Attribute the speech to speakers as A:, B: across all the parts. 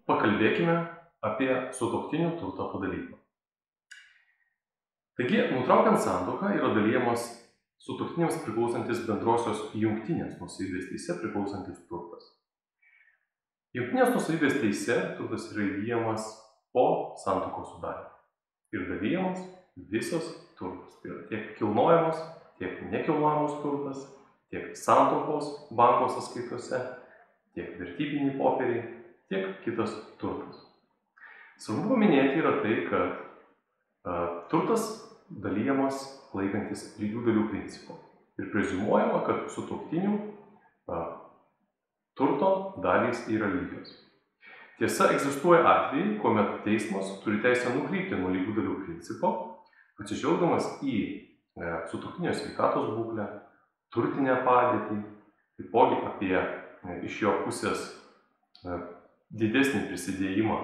A: pakalbėkime apie sutuoktinių turto padalijimą. Taigi, nutraukiant santuoką yra dalyjamas sutuoktiniams priklausantis bendrosios jungtinės nuosavybės teise priklausantis turtas. Jungtinės nuosavybės teise turtas yra įgyjamas po santuokos sudarymo ir dalyjamas visas turtas. Tai yra tiek kilnojamas, tiek nekilnojamas turtas, tiek santuokos banko sąskaitose, tiek vertybiniai popieriai, tiek kitas turtas. Svarbu paminėti yra tai, kad turtas dalyjamas laikantis lygių dalių principo ir preziumuojama, kad sutuoktinių turto dalys yra lygios. Tiesa, egzistuoja atvejai, kuomet teismas turi teisę nukrypti nuo lygių dalių principo, atsižvelgdamas į sutuoktinio sveikatos būklę, turtinę padėtį, taipogi apie iš jo pusės didesnį prisidėjimą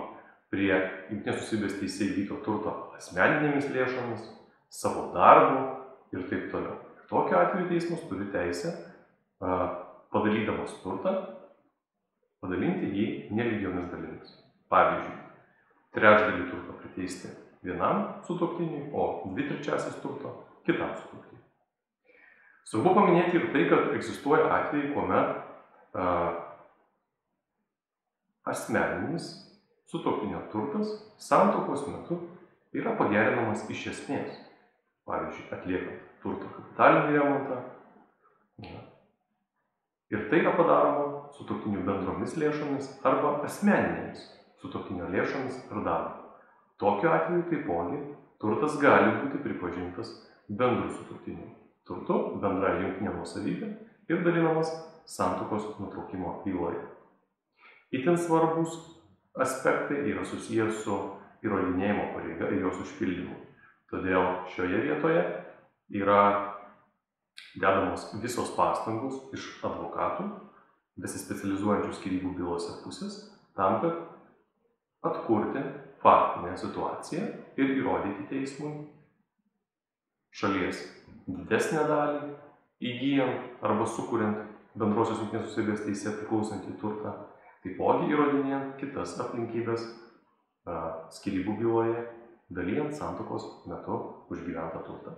A: prie jungtinės nuosavybės teise įgyto turto asmeninėmis lėšomis, savo darbu ir taip toliau. Tokiu atveju teismas turi teisę, padalydamas turtą, padalinti jį nelygiomis dalimis. Pavyzdžiui, trečdalį turto priteisti vienam sutuoktiniui, o 2/3 turto kitam sutuoktiniui. Svarbu paminėti ir tai, kad egzistuoja atvejai, kuomet asmeninis sutuoktinio turtas santuokos metu yra pagerinamas iš esmės. Pavyzdžiui, atliekant turto kapitalinį remontą. Ir tai yra padaroma sutuoktinių bendromis lėšomis arba asmeninėmis sutuoktinio lėšomis ar darbu. Tokiu atveju taipogi turtas gali būti pripažintas bendru sutuoktinių turtu, bendra jungtinė nuosavybė ir dalinamas santuokos nutraukimo byloje. Itin svarbus aspektai yra susijęs su įrodinėjimo pareiga ir jos užpildymu. Todėl šioje vietoje yra dedamos visos pastangos iš advokatų, besispecializuojančių skyrybų bylose pusės, tam, kad atkurti faktinę situaciją ir įrodyti teismui šalies didesnę dalį, įgyjant arba sukuriant bendrosios jungtinės nuosavybės teise priklausantį turtą, taipogi įrodinėjant kitas aplinkybės skyrybų byloje, dalijant santuokos metu užgyventą turtą.